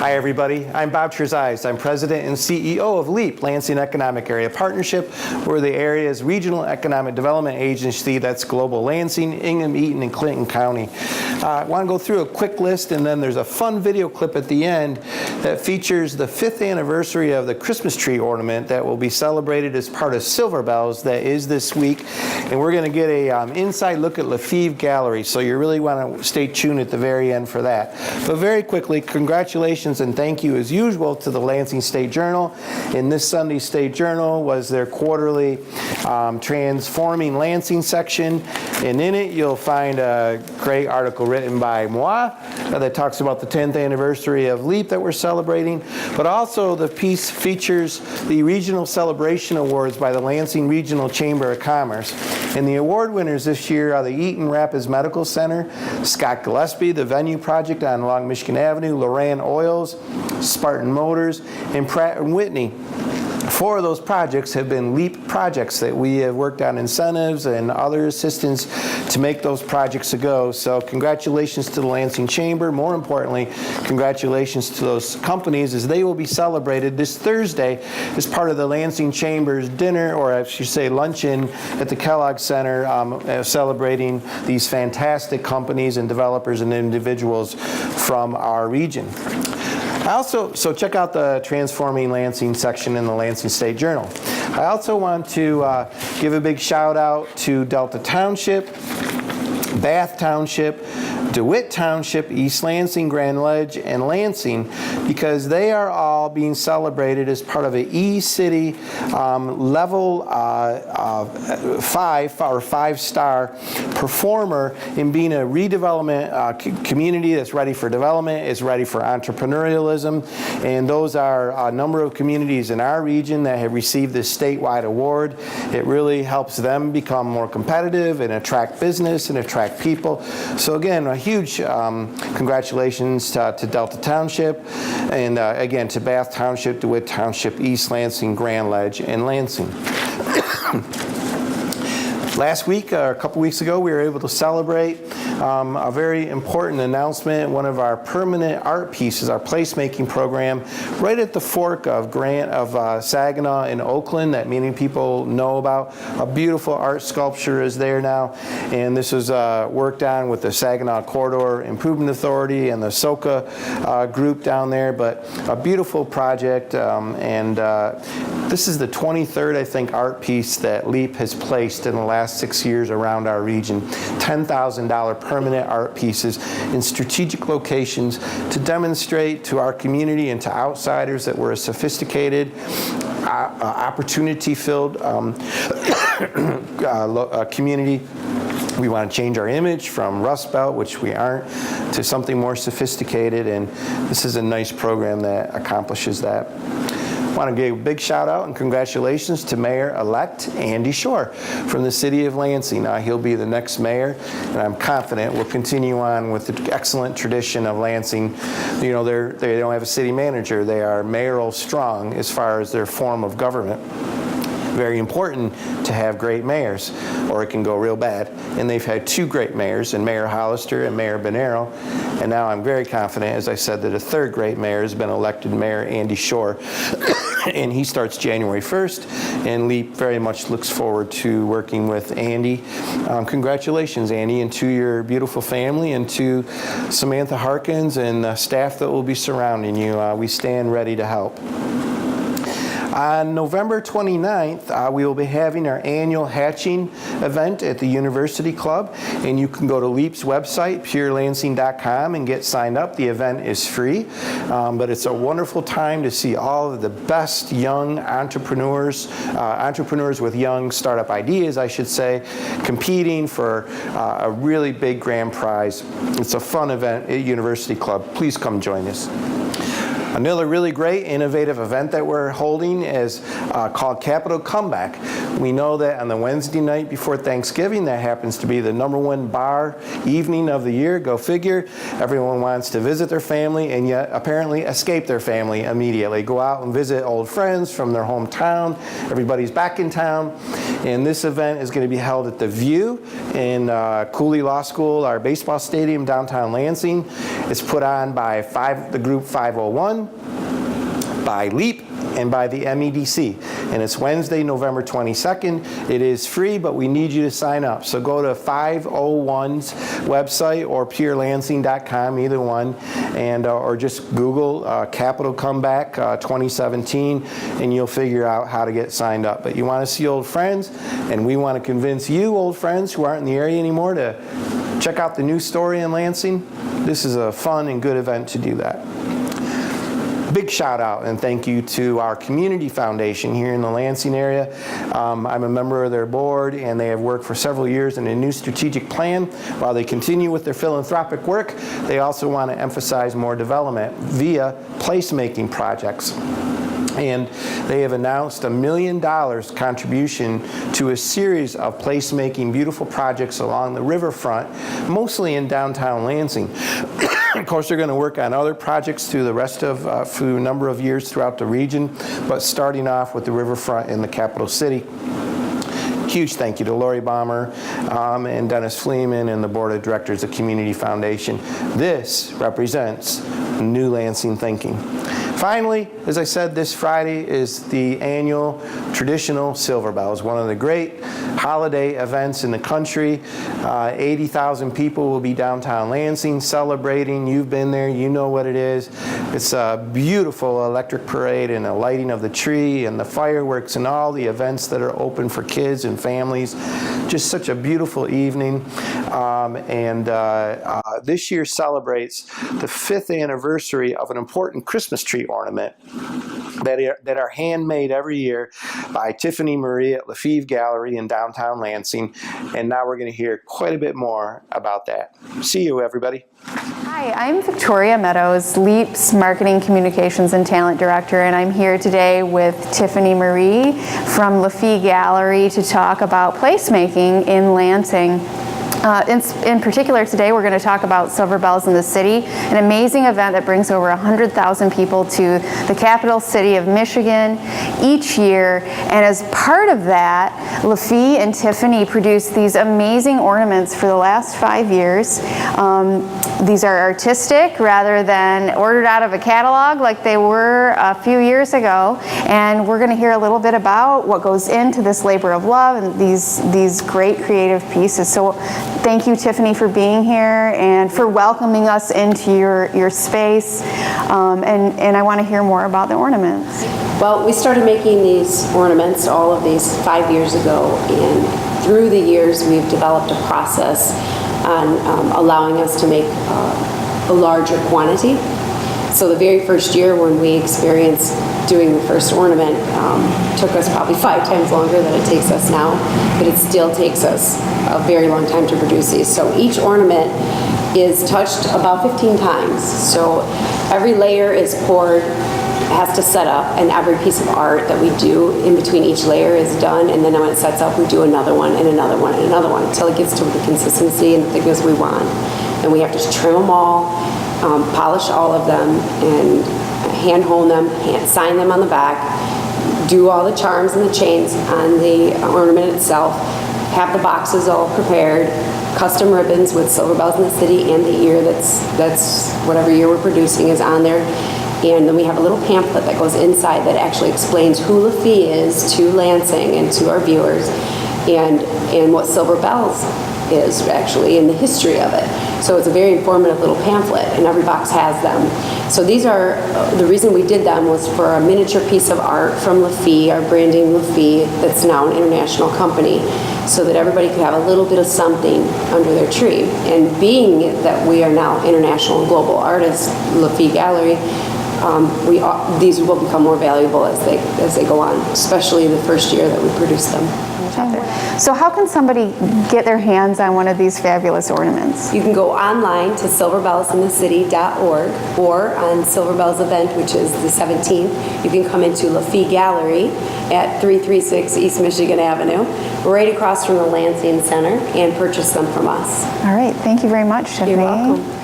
Hi everybody, I'm Bob Trezise. I'm President and CEO of LEAP, Lansing Economic Area Partnership. We're the area's regional economic development agency that's global Lansing, Ingham, Eaton, and Clinton County. I want to go through a quick list, and then there's a fun video clip at the end that features the 5th anniversary of the Christmas tree ornament that will be celebrated as part of Silver Bells that is this week. And we're going to get a inside look at Fille Gallery, so you really want to stay tuned at the very end for that. But very quickly, congratulations and thank you as usual to the Lansing State Journal. In this Sunday's State Journal was their quarterly Transforming Lansing section, and in it you'll find a great article written by moi that talks about the 10th anniversary of LEAP that we're celebrating, but also the piece features the Regional Celebration Awards by the Lansing Regional Chamber of Commerce. And the award winners this year are the Eaton Rapids Medical Center, Scott Gillespie, the Venue Project on along Michigan Avenue, Loran Oils, Spartan Motors, and Pratt & Whitney. 4 of those projects have been LEAP projects that we have worked on incentives and other assistance to make those projects a go. So congratulations to the Lansing Chamber. More importantly, congratulations to those companies as they will be celebrated this Thursday as part of the Lansing Chamber's dinner, or I should say luncheon, at the Kellogg Center, celebrating these fantastic companies and developers and individuals from our region. So check out the Transforming Lansing section in the Lansing State Journal. I also want to give a big shout out to Delta Township, Bath Township, DeWitt Township, East Lansing, Grand Ledge, and Lansing, because they are all being celebrated as part of an E-City level 5 or 5-star performer in being a redevelopment community that's ready for development, is ready for entrepreneurialism, and those are a number of communities in our region that have received this statewide award. It really helps them become more competitive and attract business and attract people. So again, a huge congratulations to Delta Township, and again to Bath Township, DeWitt Township, East Lansing, Grand Ledge, and Lansing. Last week, a couple weeks ago, we were able to celebrate a very important announcement, one of our permanent art pieces, our placemaking program, right at the fork of Saginaw and Oakland that many people know about. A beautiful art sculpture is there now, and this was worked on with the Saginaw Corridor Improvement Authority and the SOCA group down there, but a beautiful project, and this is the 23rd, I think, art piece that LEAP has placed in the last 6 years around our region. $10,000 permanent art pieces in strategic locations to demonstrate to our community and to outsiders that we're a sophisticated, opportunity-filled community. We want to change our image from Rust Belt, which we aren't, to something more sophisticated, and this is a nice program that accomplishes that. I want to give a big shout out and congratulations to Mayor-elect Andy Shore from the city of Lansing. He'll be the next mayor, and I'm confident we'll continue on with the excellent tradition of Lansing. You know, they don't have a city manager. They are mayoral strong as far as their form of government. Very important to have great mayors, or it can go real bad. And they've had 2 great mayors, and Mayor Hollister and Mayor Bonero. And now I'm very confident, as I said, that a 3rd great mayor has been elected, Mayor Andy Shore. And he starts January 1st, and LEAP very much looks forward to working with Andy. Congratulations, Andy, and to your beautiful family, and to Samantha Harkins and the staff that will be surrounding you. We stand ready to help. On November 29th, we will be having our annual hatching event at the University Club, and you can go to LEAP's website, purelansing.com, and get signed up. The event is free, but it's a wonderful time to see all of the best young entrepreneurs with young startup ideas, I should say, competing for a really big grand prize. It's a fun event at University Club. Please come join us. Another really great innovative event that we're holding is called Capital Comeback. We know that on the Wednesday night before Thanksgiving, that happens to be the #1 bar evening of the year, go figure. Everyone wants to visit their family and yet apparently escape their family immediately. Go out and visit old friends from their hometown. Everybody's back in town. And this event is going to be held at the View in Cooley Law School, our baseball stadium, downtown Lansing. It's put on by the group 501, by LEAP, and by the MEDC. And it's Wednesday, November 22nd. It is free, but we need you to sign up. So go to 501's website or purelansing.com, either one, and or just Google Capital Comeback 2017, and you'll figure out how to get signed up. But you want to see old friends, and we want to convince you, old friends who aren't in the area anymore, to check out the new story in Lansing. This is a fun and good event to do that. Big shout out and thank you to our community foundation here in the Lansing area. I'm a member of their board, and they have worked for several years in a new strategic plan. While they continue with their philanthropic work, they also want to emphasize more development via placemaking projects. And they have announced $1 million contribution to a series of placemaking beautiful projects along the riverfront, mostly in downtown Lansing. Of course, they're going to work on other projects through the rest of, through a number of years throughout the region, but starting off with the riverfront in the capital city. Huge thank you to Lori Balmer and Dennis Fleeman and the Board of Directors of Community Foundation. This represents new Lansing thinking. Finally, as I said, this Friday is the annual traditional Silver Bells, one of the great holiday events in the country. 80,000 people will be downtown Lansing celebrating. You've been there, you know what it is. It's a beautiful electric parade and a lighting of the tree and the fireworks and all the events that are open for kids and families. Just such a beautiful evening. This year celebrates the 5th anniversary of an important Christmas tree ornament that are handmade every year by Tiffany Marie at Fille Gallery in downtown Lansing. And now we're going to hear quite a bit more about that. See you, everybody. Hi, I'm Victoria Meadows, LEAP's Marketing, Communications, and Talent Director, and I'm here today with Tiffany Marie from Fille Gallery to talk about placemaking in Lansing. In particular, today we're going to talk about Silver Bells in the City, an amazing event that brings over 100,000 people to the capital city of Michigan each year. And as part of that, Fille and Tiffany produced these amazing ornaments for the last 5 years. These are artistic rather than ordered out of a catalog like they were a few years ago. And we're going to hear a little bit about what goes into this labor of love and these great creative pieces. So thank you, Tiffany, for being here and for welcoming us into your space. And I want to hear more about the ornaments. Well, we started making these ornaments, all of these, 5 years ago, and through the years we've developed a process on allowing us to make a larger quantity. So the very first year when we experienced doing the first ornament took us probably 5 times longer than it takes us now, but it still takes us a very long time to produce these. So each ornament is touched about 15 times. So every layer is poured, has to set up, and every piece of art that we do in between each layer is done, and then when it sets up we do another one and another one and another one until it gets to the consistency and thickness we want. And we have to trim them all, polish all of them, and hand hone them, hand sign them on the back, do all the charms and the chains on the ornament itself, have the boxes all prepared, custom ribbons with Silver Bells in the City and the year that's whatever year we're producing is on there. And then we have a little pamphlet that goes inside that actually explains who Fille is to Lansing and to our viewers, and what Silver Bells is actually in the history of it. So it's a very informative little pamphlet, and every box has them. So these are, the reason we did them was for a miniature piece of art from Fille, our branding Fille, that's now an international company, so that everybody could have a little bit of something under their tree. And being that we are now international and global artists, Fille Gallery, these will become more valuable as they go on, especially the first year that we produce them. So how can somebody get their hands on one of these fabulous ornaments? You can go online to silverbellsinthecity.org, or on Silver Bells event, which is the 17th, you can come into Fille Gallery at 336 East Michigan Avenue, right across from the Lansing Center, and purchase them from us. All right, thank you very much, Tiffany. You're welcome.